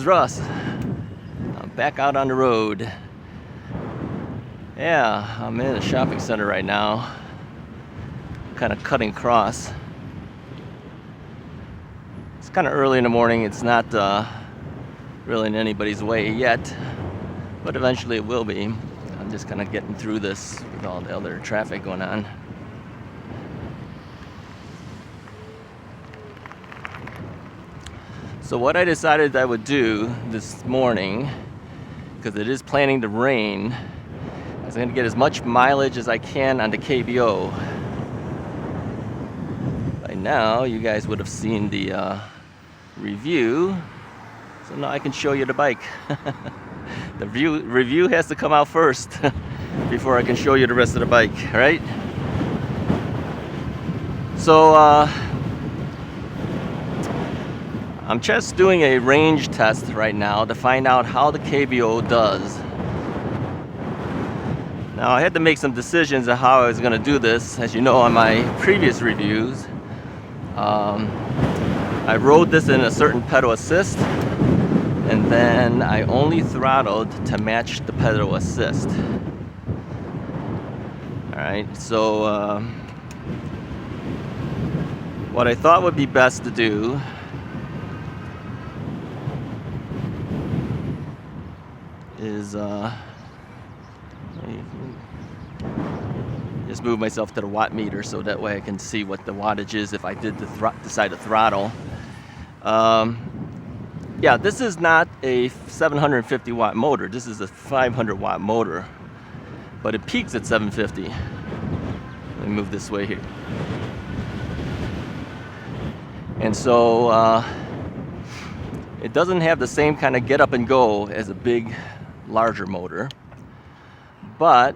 is Russ. I'm back out on the road. Yeah, I'm in a shopping center right now. Kind of cutting across. It's kind of early in the morning. It's not really in anybody's way yet, but eventually it will be. I'm just kind of getting through this with all the other traffic going on. So what I decided I would do this morning, because it is planning to rain, is I'm going to get as much mileage as I can on the KBO. By now, you guys would have seen the review, so now I can show you the bike. The review has to come out first before I can show you the rest of the bike, right? So, I'm just doing a range test right now to find out how the KBO does. Now I had to make some decisions on how I was going to do this. As you know, on my previous reviews, I rode this in a certain pedal assist, and then I only throttled to match the pedal assist. Alright, so what I thought would be best to do is just move myself to the watt meter so that way I can see what the wattage is if I did decide to throttle. Yeah, this is not a 750 watt motor. This is a 500 watt motor, but it peaks at 750. Let me move this way here. And so it doesn't have the same kind of get up and go as a big, larger motor. But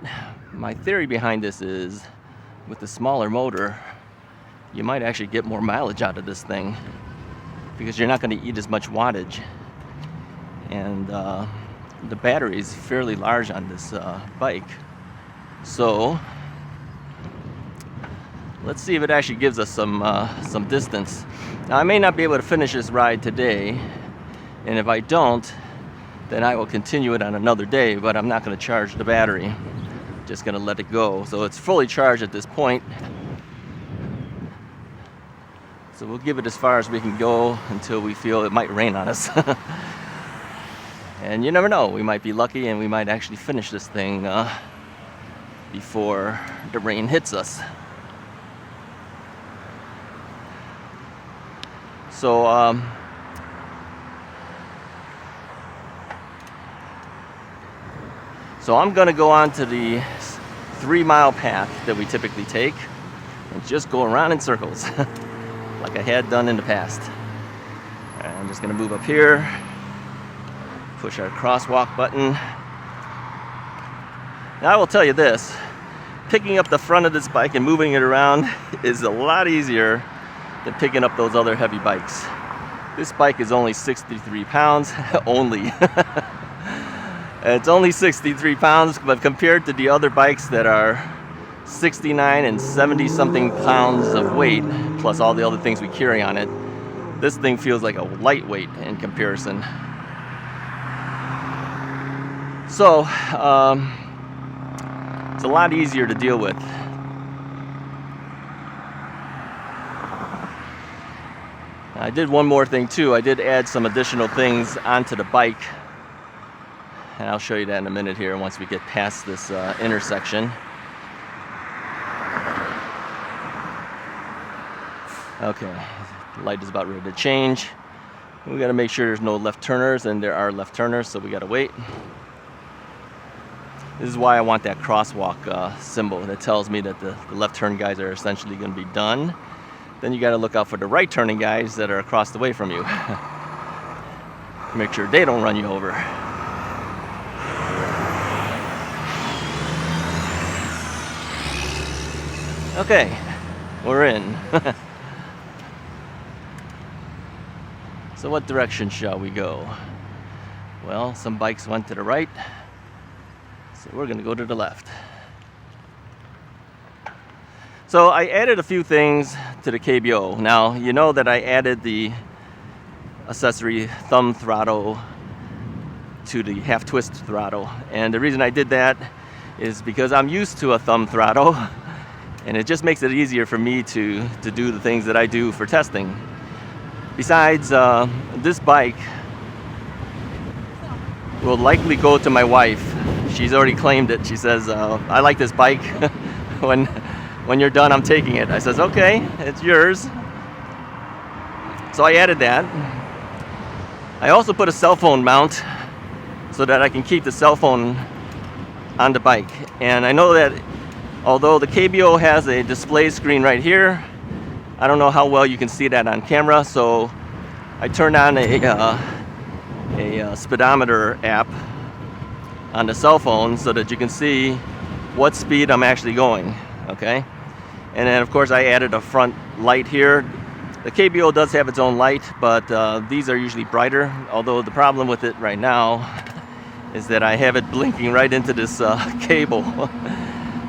my theory behind this is, with the smaller motor, you might actually get more mileage out of this thing because you're not going to eat as much wattage. And the battery is fairly large on this bike. So let's see if it actually gives us some distance. Now I may not be able to finish this ride today, and if I don't, then I will continue it on another day, but I'm not going to charge the battery. Just going to let it go. So it's fully charged at this point. So we'll give it as far as we can go until we feel it might rain on us. And you never know, we might be lucky and we might actually finish this thing before the rain hits us. So I'm going to go on to the 3-mile path that we typically take and just go around in circles like I had done in the past. All right, I'm just going to move up here, push our crosswalk button. Now I will tell you this, picking up the front of this bike and moving it around is a lot easier than picking up those other heavy bikes. This bike is only 63 pounds, only. It's only 63 pounds, but compared to the other bikes that are 69 and 70 something pounds of weight, plus all the other things we carry on it, this thing feels like a lightweight in comparison. So, it's a lot easier to deal with. I did one more thing too. I did add some additional things onto the bike. And I'll show you that in a minute here once we get past this intersection. Okay, the light is about ready to change. We got to make sure there's no left turners, and there are left turners, so we got to wait. This is why I want that crosswalk symbol that tells me that the left turn guys are essentially going to be done. Then you got to look out for the right turning guys that are across the way from you. Make sure they don't run you over. Okay, we're in. So what direction shall we go? Well, some bikes went to the right, so we're going to go to the left. So I added a few things to the KBO. Now, you know that I added the accessory thumb throttle to the half twist throttle. And the reason I did that is because I'm used to a thumb throttle, and it just makes it easier for me to do the things that I do for testing. Besides, this bike will likely go to my wife. She's already claimed it. She says, I like this bike. when you're done, I'm taking it. I says, okay, it's yours. So I added that. I also put a cell phone mount so that I can keep the cell phone on the bike. And I know that although the KBO has a display screen right here, I don't know how well you can see that on camera, so I turned on a speedometer app on the cell phone so that you can see what speed I'm actually going, okay? And then of course I added a front light here. The KBO does have its own light, but these are usually brighter, although the problem with it right now is that I have it blinking right into this cable.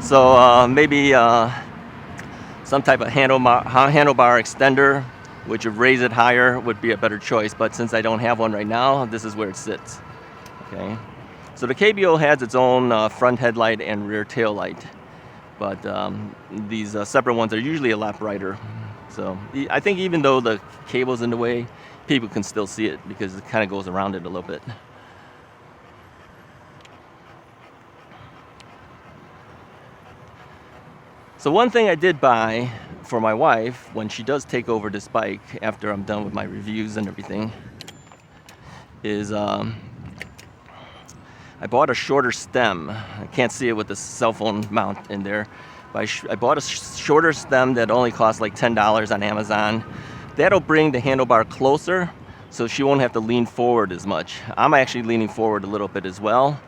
So maybe some type of handlebar extender, which would raise it higher, would be a better choice. But since I don't have one right now, this is where it sits. Okay. So the KBO has its own front headlight and rear tail light, but these separate ones are usually a lot brighter. So I think even though the cable's in the way, people can still see it because it kind of goes around it a little bit. So one thing I did buy for my wife when she does take over this bike after I'm done with my reviews and everything is I bought a shorter stem. I can't see it with the cell phone mount in there. But I bought a shorter stem that only costs like $10 on Amazon. That'll bring the handlebar closer so she won't have to lean forward as much. I'm actually leaning forward a little bit as well.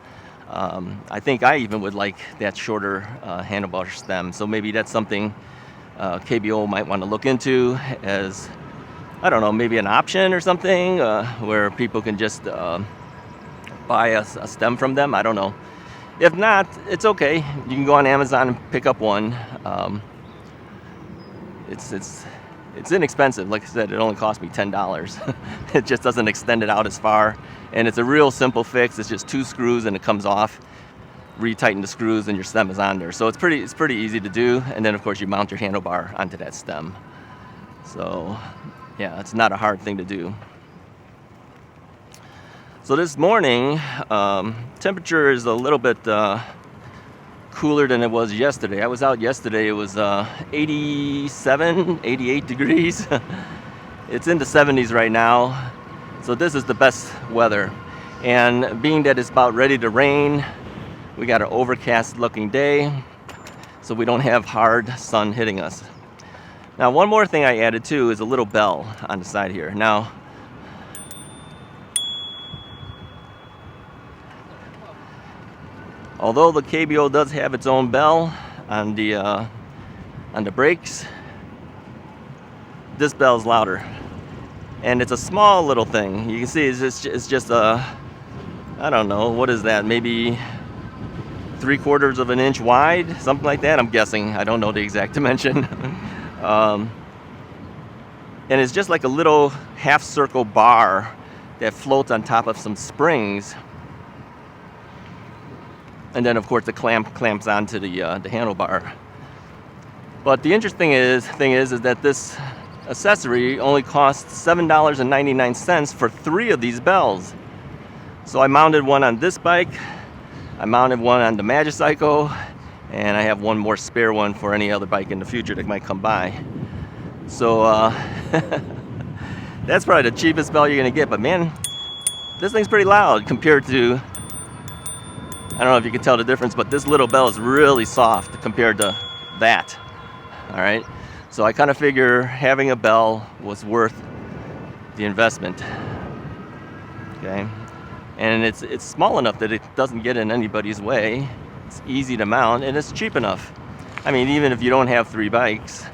I think I even would like that shorter handlebar stem. So maybe that's something KBO might want to look into as, I don't know, maybe an option or something where people can just buy a stem from them. I don't know. If not, it's okay. You can go on Amazon and pick up one. It's inexpensive. Like I said, it only cost me $10. It just doesn't extend it out as far. And it's a real simple fix. It's just 2 screws and it comes off. Retighten the screws and your stem is on there. So it's pretty easy to do. And then of course you mount your handlebar onto that stem. So yeah, it's not a hard thing to do. So this morning, temperature is a little bit cooler than it was yesterday. I was out yesterday, it was 87, 88 degrees. It's in the 70s right now. So this is the best weather. And being that it's about ready to rain, we got an overcast looking day, so we don't have hard sun hitting us. Now one more thing I added too is a little bell on the side here. Now, although the KBO does have its own bell on the brakes, this bell's louder. And it's a small little thing. You can see it's just a, I don't know, what is that? Maybe 3/4 of an inch wide, something like that. I'm guessing. I don't know the exact dimension. And it's just like a little half circle bar that floats on top of some springs. And then of course the clamps onto the handlebar. But the interesting thing is that this accessory only costs $7.99 for 3 of these bells. So I mounted one on this bike, I mounted one on the Magicycle, and I have one more spare one for any other bike in the future that might come by. So that's probably the cheapest bell you're gonna get, but man, this thing's pretty loud compared to, I don't know if you can tell the difference, but this little bell is really soft compared to that. All right, so I kind of figure having a bell was worth the investment. Okay, and it's small enough that it doesn't get in anybody's way. It's easy to mount and it's cheap enough. I mean, even if you don't have 3 bikes,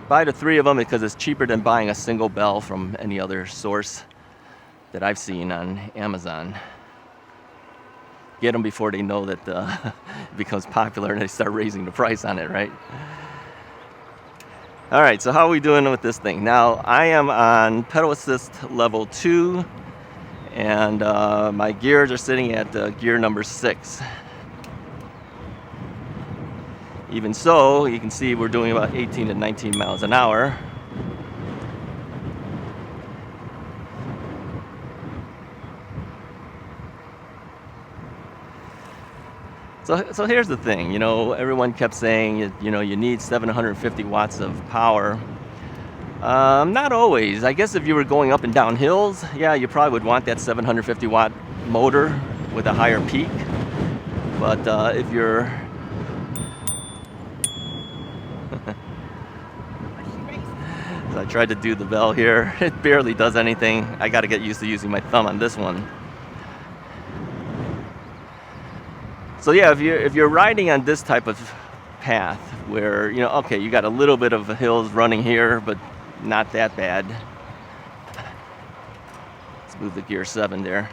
buy the 3 of them because it's cheaper than buying a single bell from any other source that I've seen on Amazon. Get them before they know that it becomes popular and they start raising the price on it, right? All right, so how are we doing with this thing? Now, I am on pedal assist level 2, And my gears are sitting at gear number 6. Even so, you can see we're doing about 18 to 19 miles an hour. So here's the thing, you know, everyone kept saying, you know, you need 750 watts of power. Not always. I guess if you were going up and down hills, yeah, you probably would want that 750 watt motor with a higher peak. But if you're... So I tried to do the bell here. It barely does anything. I got to get used to using my thumb on this one. So yeah, if you're riding on this type of path where, you know, okay, you got a little bit of hills running here, but not that bad. Let's move the gear 7 there.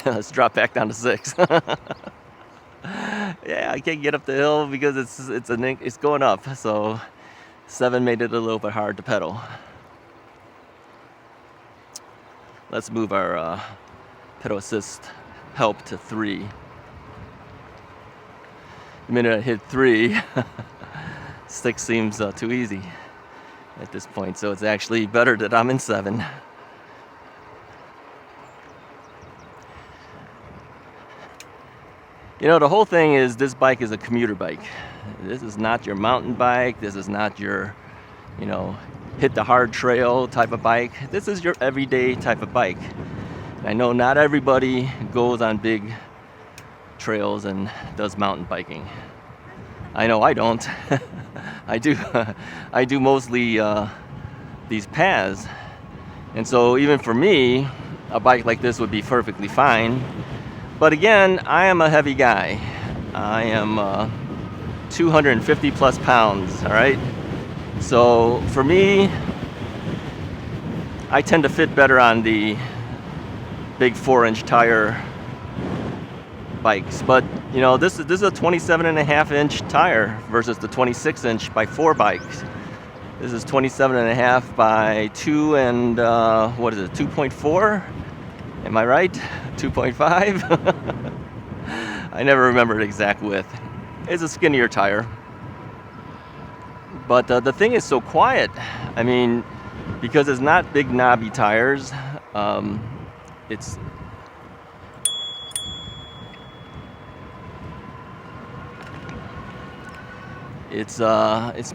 Let's drop back down to 6. Yeah, I can't get up the hill because it's going up. So 7 made it a little bit hard to pedal. Let's move our pedal assist help to 3. The minute I hit 3, 6 seems too easy at this point. So it's actually better that I'm in 7. You know, the whole thing is this bike is a commuter bike. This is not your mountain bike. This is not your, you know, hit the hard trail type of bike. This is your everyday type of bike. I know not everybody goes on big trails and does mountain biking. I know I don't. I do mostly these paths. And so even for me, a bike like this would be perfectly fine. But again, I am a heavy guy. I am 250 plus pounds, all right? So for me, I tend to fit better on the big 4-inch tire bikes. But you know, this is a 27.5-inch tire versus the 26-inch by 4 bikes. This is 27.5 by 2 and what is it, 2.4? Am I right? 2.5? I never remember the exact width. It's a skinnier tire. But the thing is so quiet. I mean, because it's not big knobby tires, it's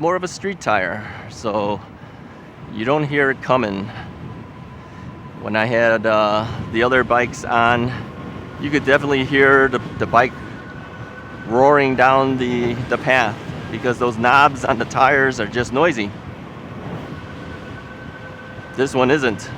more of a street tire, so you don't hear it coming. When I had the other bikes on, you could definitely hear the bike roaring down the path because those knobs on the tires are just noisy. This one isn't.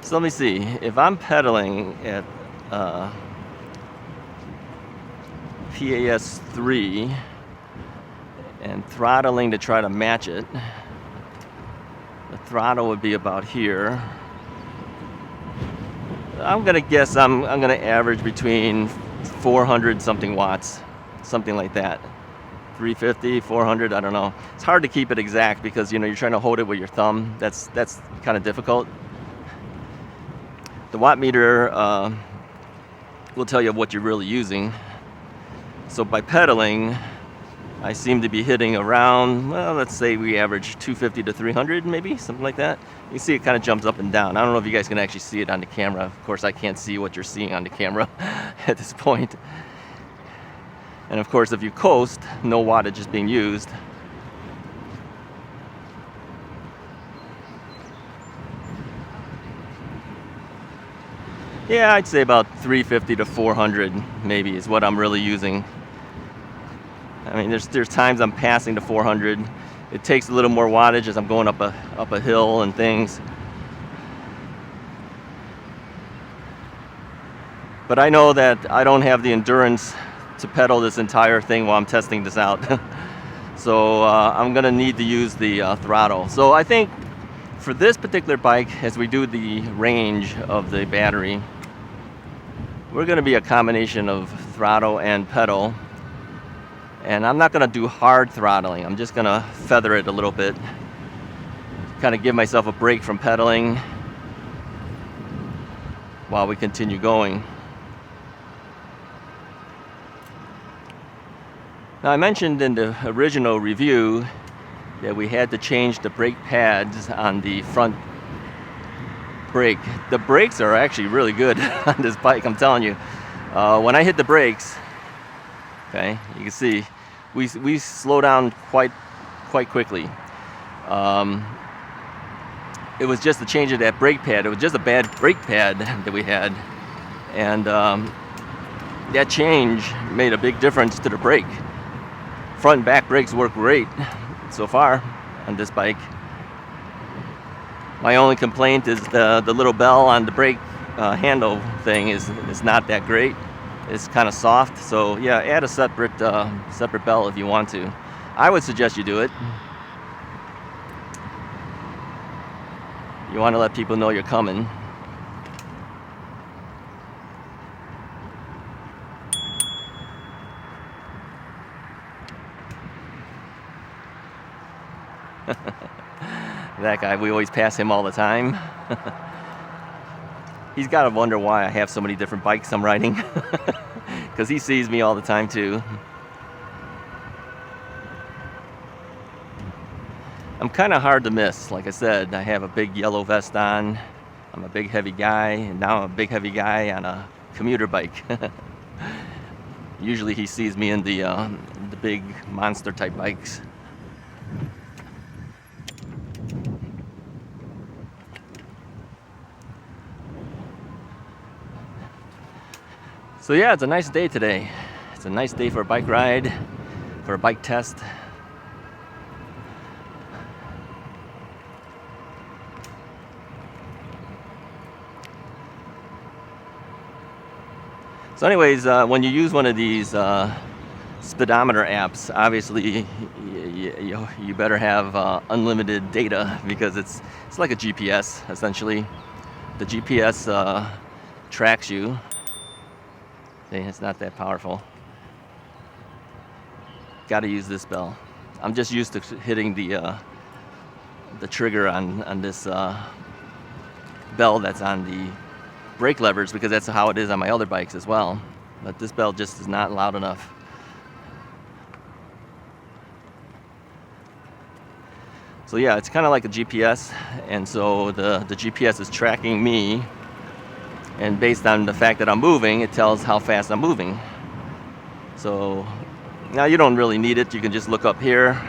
So let me see, if I'm pedaling at PAS 3 and throttling to try to match it, the throttle would be about here. I'm gonna guess I'm gonna average between 400 something watts, something like that. 350, 400, I don't know. It's hard to keep it exact because, you know, you're trying to hold it with your thumb. That's kind of difficult. The watt meter will tell you what you're really using. So by pedaling, I seem to be hitting around, well, let's say we average 250 to 300 maybe, something like that. You can see it kind of jumps up and down. I don't know if you guys can actually see it on the camera. Of course, I can't see what you're seeing on the camera at this point. And of course, if you coast, no wattage is being used. Yeah, I'd say about 350 to 400 maybe is what I'm really using. I mean, there's times I'm passing to 400. It takes a little more wattage as I'm going up a hill and things. But I know that I don't have the endurance to pedal this entire thing while I'm testing this out. So I'm gonna need to use the throttle. So I think For this particular bike, as we do the range of the battery, we're going to be a combination of throttle and pedal. And I'm not going to do hard throttling. I'm just going to feather it a little bit, kind of give myself a break from pedaling while we continue going. Now, I mentioned in the original review that we had to change the brake pads on the front brake. The brakes are actually really good on this bike, I'm telling you. When I hit the brakes, okay, you can see we slow down quite quickly. It was just the change of that brake pad. It was just a bad brake pad that we had, and that change made a big difference to the brake. Front and back brakes work great so far on this bike. My only complaint is the little bell on the brake handle thing is not that great. It's kind of soft, so yeah, add a separate bell if you want to. I would suggest you do it. You want to let people know you're coming. That guy, we always pass him all the time. He's got to wonder why I have so many different bikes I'm riding, because he sees me all the time too. I'm kind of hard to miss. Like I said, I have a big yellow vest on. I'm a big heavy guy, and now I'm a big heavy guy on a commuter bike. Usually he sees me in the big monster type bikes. So yeah, it's a nice day today. It's a nice day for a bike ride, for a bike test. So anyways, when you use one of these speedometer apps, obviously you better have unlimited data, because it's like a GPS essentially. The GPS tracks you. See, it's not that powerful. Got to use this bell. I'm just used to hitting the trigger on this bell that's on the brake levers, because that's how it is on my other bikes as well. But this bell just is not loud enough. So yeah, it's kind of like a GPS, and so the GPS is tracking me, and based on the fact that I'm moving, it tells how fast I'm moving. So now you don't really need it, you can just look up here,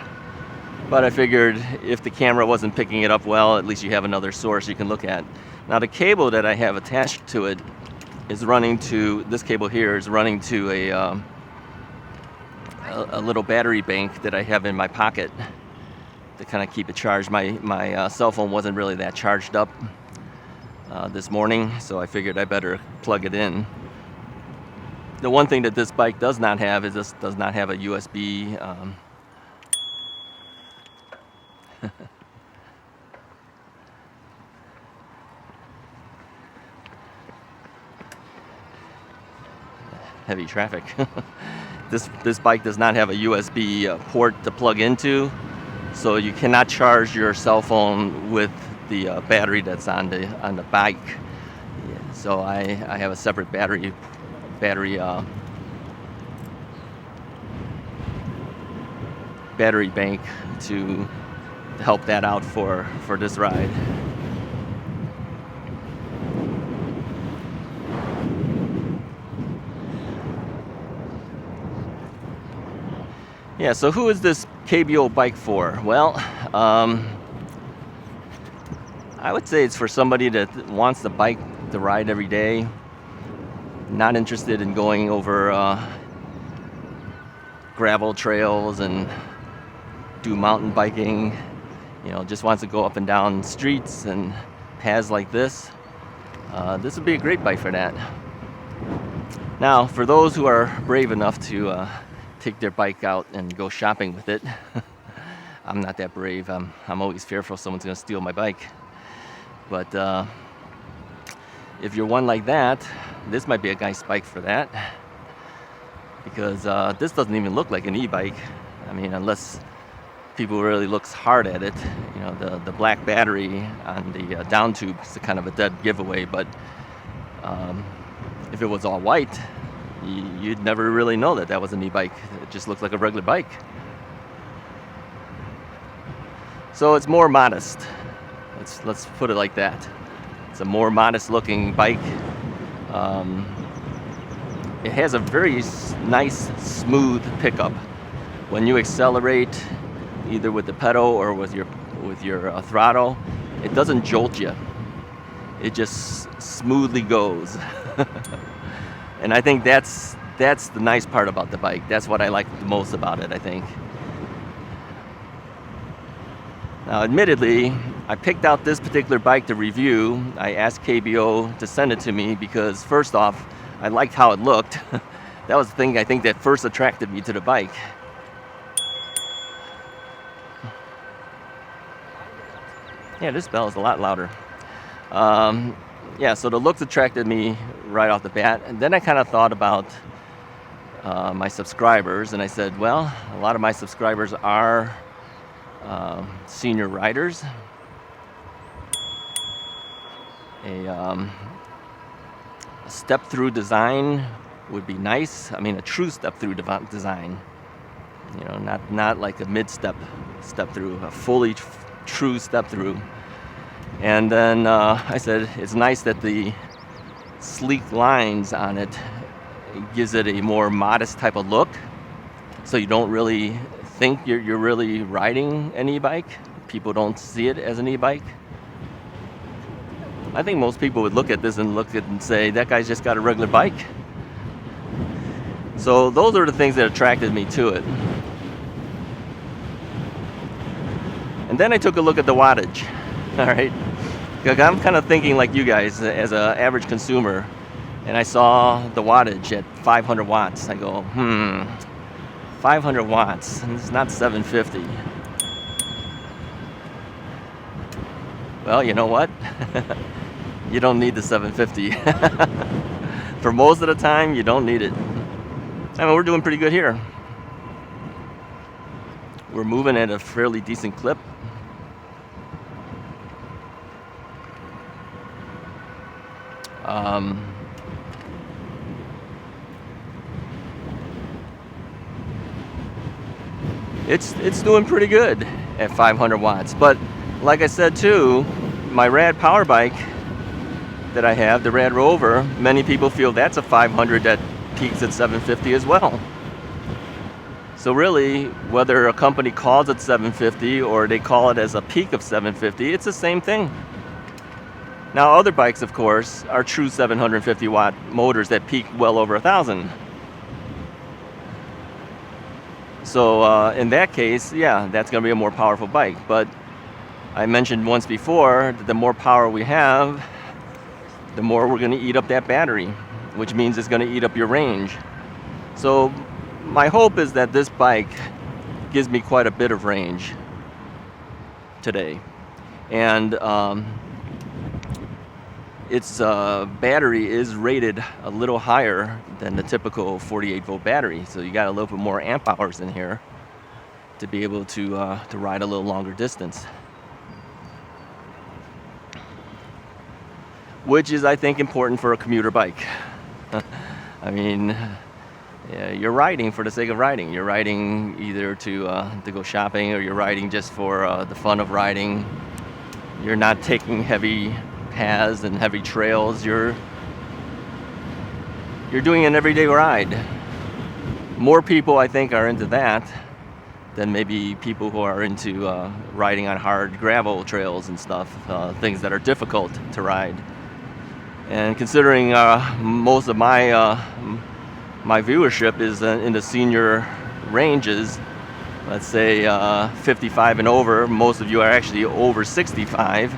but I figured if the camera wasn't picking it up well, at least you have another source you can look at. Now the cable that I have attached to it is running to, this cable here is running to a little battery bank that I have in my pocket to kind of keep it charged. My cell phone wasn't really that charged up this morning, so I figured I better plug it in. The one thing that this bike does not have is this does not have a USB heavy traffic. This bike does not have a USB port to plug into, so you cannot charge your cell phone with the battery that's on the bike. Yeah, so I have a separate battery bank to help that out for this ride. Yeah, so who is this KBO bike for? Well, I would say it's for somebody that wants the bike to ride every day, not interested in going over gravel trails and do mountain biking, just wants to go up and down streets and paths like this. This would be a great bike for that. Now, for those who are brave enough to take their bike out and go shopping with it, I'm not that brave. I'm always fearful someone's going to steal my bike. But if you're one like that, this might be a nice bike for that, because this doesn't even look like an e-bike. I mean, unless people really looks hard at it. You know, the black battery on the down tube is kind of a dead giveaway, but if it was all white, you'd never really know that was an e-bike. It just looks like a regular bike. So it's more modest. Let's put it like that. It's a more modest looking bike. It has a very nice, smooth pickup. When you accelerate, either with the pedal or with your throttle, it doesn't jolt you. It just smoothly goes. And I think that's the nice part about the bike. That's what I like the most about it, I think. Now, admittedly, I picked out this particular bike to review. I asked KBO to send it to me because, first off, I liked how it looked. That was the thing I think that first attracted me to the bike. Yeah, this bell is a lot louder. Yeah, so the looks attracted me right off the bat. And then I kind of thought about my subscribers, and I said, well, a lot of my subscribers are senior riders. A step-through design would be nice. I mean, a true step-through design. You know, not like a mid-step step-through, a fully true step-through. And then I said, it's nice that the sleek lines on it gives it a more modest type of look, so you don't really think you're really riding an e-bike. People don't see it as an e-bike. I think most people would look at this and say, that guy's just got a regular bike. So those are the things that attracted me to it. And then I took a look at the wattage. All right, because I'm kind of thinking like you guys as an average consumer, and I saw the wattage at 500 watts. I go, 500 watts, and it's not 750. Well, you know what? You don't need the 750. For most of the time, you don't need it. I mean, we're doing pretty good here. We're moving at a fairly decent clip. It's doing pretty good at 500 watts. But like I said too, my Rad power bike that I have, the Rad Rover, many people feel that's a 500 that peaks at 750 as well. So really, whether a company calls it 750 or they call it as a peak of 750, it's the same thing. Now, other bikes, of course, are true 750 watt motors that peak well over 1,000. So in that case, yeah, that's going to be a more powerful bike. But I mentioned once before that the more power we have, the more we're going to eat up that battery, which means it's going to eat up your range. So my hope is that this bike gives me quite a bit of range today. And its battery is rated a little higher than the typical 48 volt battery, so you got a little bit more amp hours in here to be able to ride a little longer distance, which is, I think, important for a commuter bike. I mean, yeah, you're riding for the sake of riding. You're riding either to go shopping, or you're riding just for the fun of riding. You're not taking heavy paths and heavy trails. You're doing an everyday ride. More people, I think, are into that than maybe people who are into riding on hard gravel trails and stuff, things that are difficult to ride. And considering most of my viewership is in the senior ranges, let's say 55 and over, most of you are actually over 65.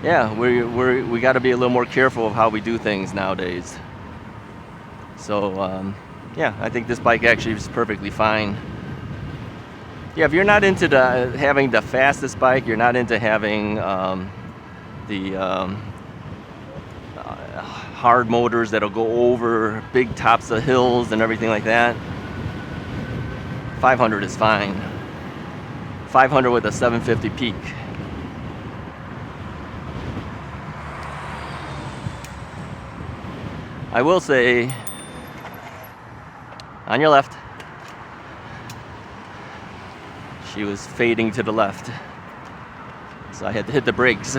Yeah, we got to be a little more careful of how we do things nowadays. So yeah, I think this bike actually is perfectly fine. Yeah, if you're not into having the fastest bike, you're not into having the hard motors that'll go over big tops of hills and everything like that, 500 is fine. 500 with a 750 peak. I will say, on your left. She was fading to the left, so I had to hit the brakes.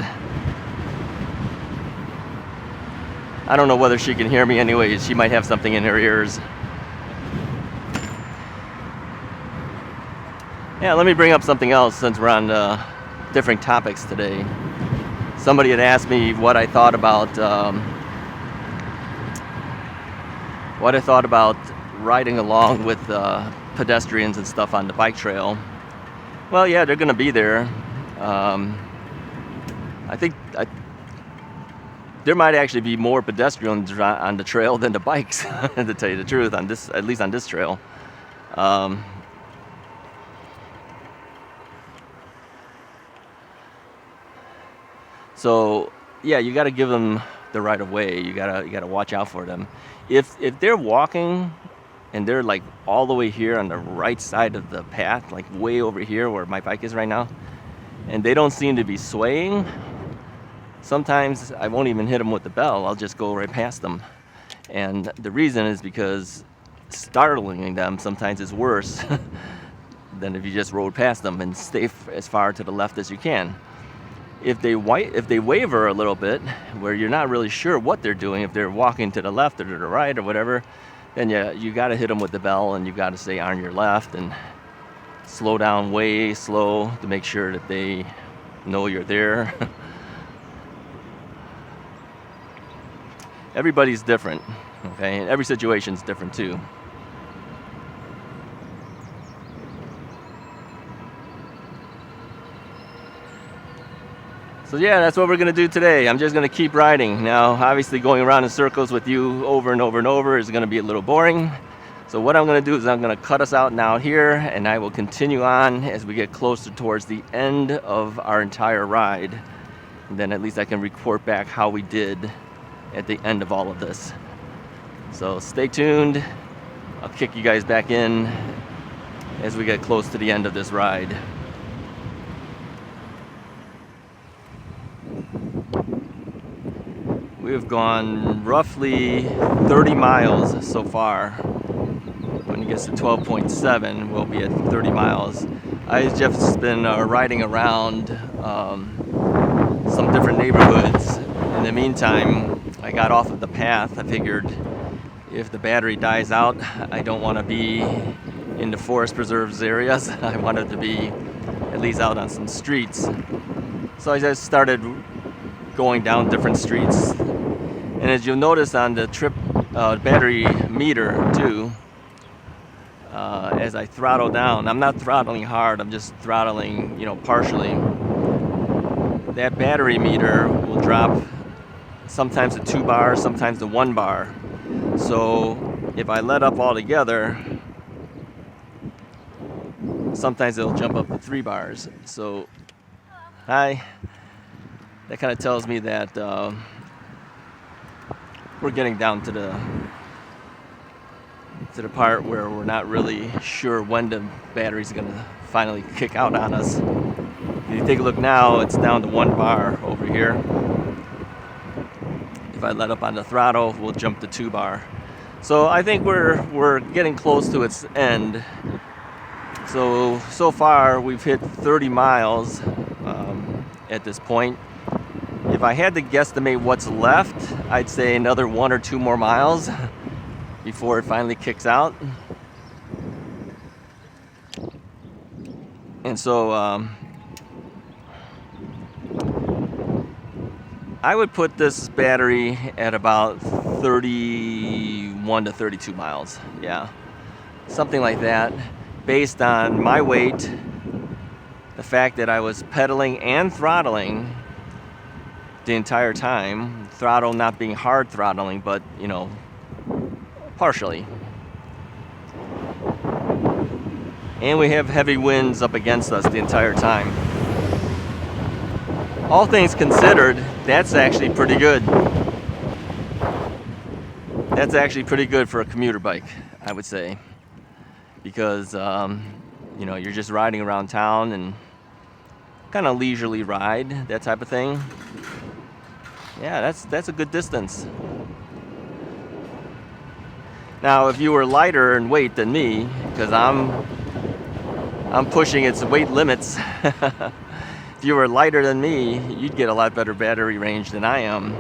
I don't know whether she can hear me anyways. She might have something in her ears. Yeah, let me bring up something else since we're on different topics today. Somebody had asked me what I thought about riding along with pedestrians and stuff on the bike trail. Well, yeah, they're going to be there. I think there might actually be more pedestrians on the trail than the bikes, to tell you the truth, at least on this trail. So, yeah, you got to give them the right of way. You gotta watch out for them. If they're walking and they're like all the way here on the right side of the path, like way over here where my bike is right now, and they don't seem to be swaying, sometimes I won't even hit them with the bell. I'll just go right past them. And the reason is because startling them sometimes is worse than if you just rode past them and stay as far to the left as you can. If they waver a little bit, where you're not really sure what they're doing, if they're walking to the left or to the right or whatever, then you got to hit them with the bell, and you got to stay on your left and slow down way slow to make sure that they know you're there. Everybody's different, okay? And every situation's different too. So yeah, that's what we're gonna do today. I'm just gonna keep riding. Now, obviously going around in circles with you over and over and over is gonna be a little boring. So what I'm gonna do is I'm gonna cut us out now here, and I will continue on as we get closer towards the end of our entire ride. And then at least I can report back how we did at the end of all of this. So stay tuned. I'll kick you guys back in as we get close to the end of this ride. We've gone roughly 30 miles so far. When it gets to 12.7, we'll be at 30 miles. I've just been riding around some different neighborhoods. In the meantime, I got off of the path. I figured if the battery dies out, I don't want to be in the forest preserves areas. I wanted to be at least out on some streets. So I just started going down different streets. And as you'll notice on the trip battery meter too, as I throttle down, I'm not throttling hard, I'm just throttling, partially. That battery meter will drop sometimes to 2 bars, sometimes to 1 bar. So if I let up altogether, sometimes it'll jump up to 3 bars. So, that kind of tells me that we're getting down to the part where we're not really sure when the battery's going to finally kick out on us. If you take a look now, it's down to 1 bar over here. If I let up on the throttle, we'll jump to 2 bar. So I think we're getting close to its end. So far we've hit 30 miles at this point. If I had to guesstimate what's left, I'd say another 1 or 2 more miles before it finally kicks out. And so I would put this battery at about 31 to 32 miles. Yeah, something like that, based on my weight, the fact that I was pedaling and throttling the entire time. Throttle not being hard throttling, but partially. and we have heavy winds up against us the entire time. All things considered, that's actually pretty good. That's actually pretty good for a commuter bike, I would say, because you know, you're just riding around town and kind of leisurely ride, that type of thing. Yeah, that's a good distance. Now, if you were lighter in weight than me, because I'm pushing its weight limits. If you were lighter than me, you'd get a lot better battery range than I am.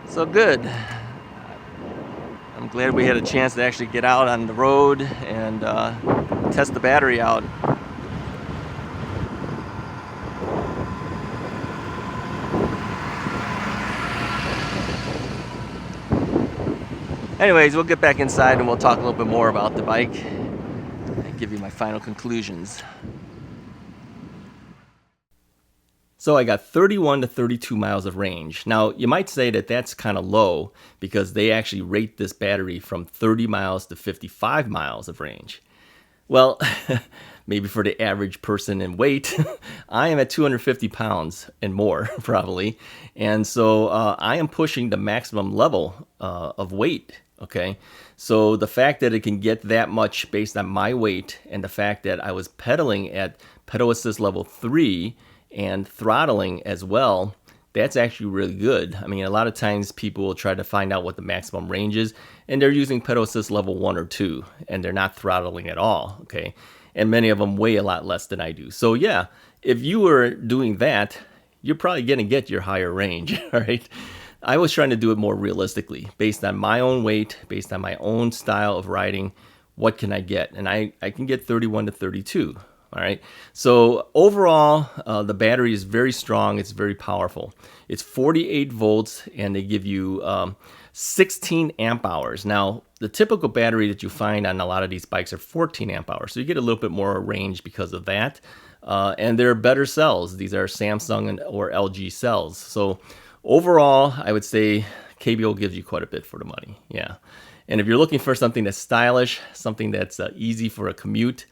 So good. I'm glad we had a chance to actually get out on the road and test the battery out. Anyways, we'll get back inside and we'll talk a little bit more about the bike and give you my final conclusions. So I got 31 to 32 miles of range. Now, you might say that that's kind of low because they actually rate this battery from 30 miles to 55 miles of range. Well, maybe for the average person in weight, I am at 250 pounds and more, probably. And so I am pushing the maximum level of weight, okay? So the fact that it can get that much based on my weight and the fact that I was pedaling at pedal assist level 3 and throttling as well, that's actually really good. I mean, a lot of times people will try to find out what the maximum range is, and they're using pedal assist level 1 or 2, and they're not throttling at all, okay? And many of them weigh a lot less than I do. So yeah, if you were doing that, you're probably going to get your higher range, all right? I was trying to do it more realistically, based on my own weight, based on my own style of riding, what can I get? And I can get 31 to 32. All right. So overall, the battery is very strong. It's very powerful. It's 48 volts, and they give you 16 amp hours. Now, the typical battery that you find on a lot of these bikes are 14 amp hours. So you get a little bit more range because of that. And they're better cells. These are Samsung or LG cells. So overall, I would say KBO gives you quite a bit for the money. Yeah. And if you're looking for something that's stylish, something that's easy for a commute,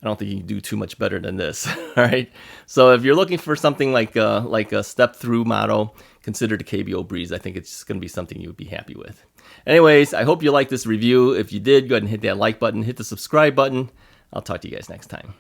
I don't think you can do too much better than this, all right? So if you're looking for something like a step-through model, consider the KBO Breeze. I think it's going to be something you would be happy with. Anyways, I hope you liked this review. If you did, go ahead and hit that like button, hit the subscribe button. I'll talk to you guys next time.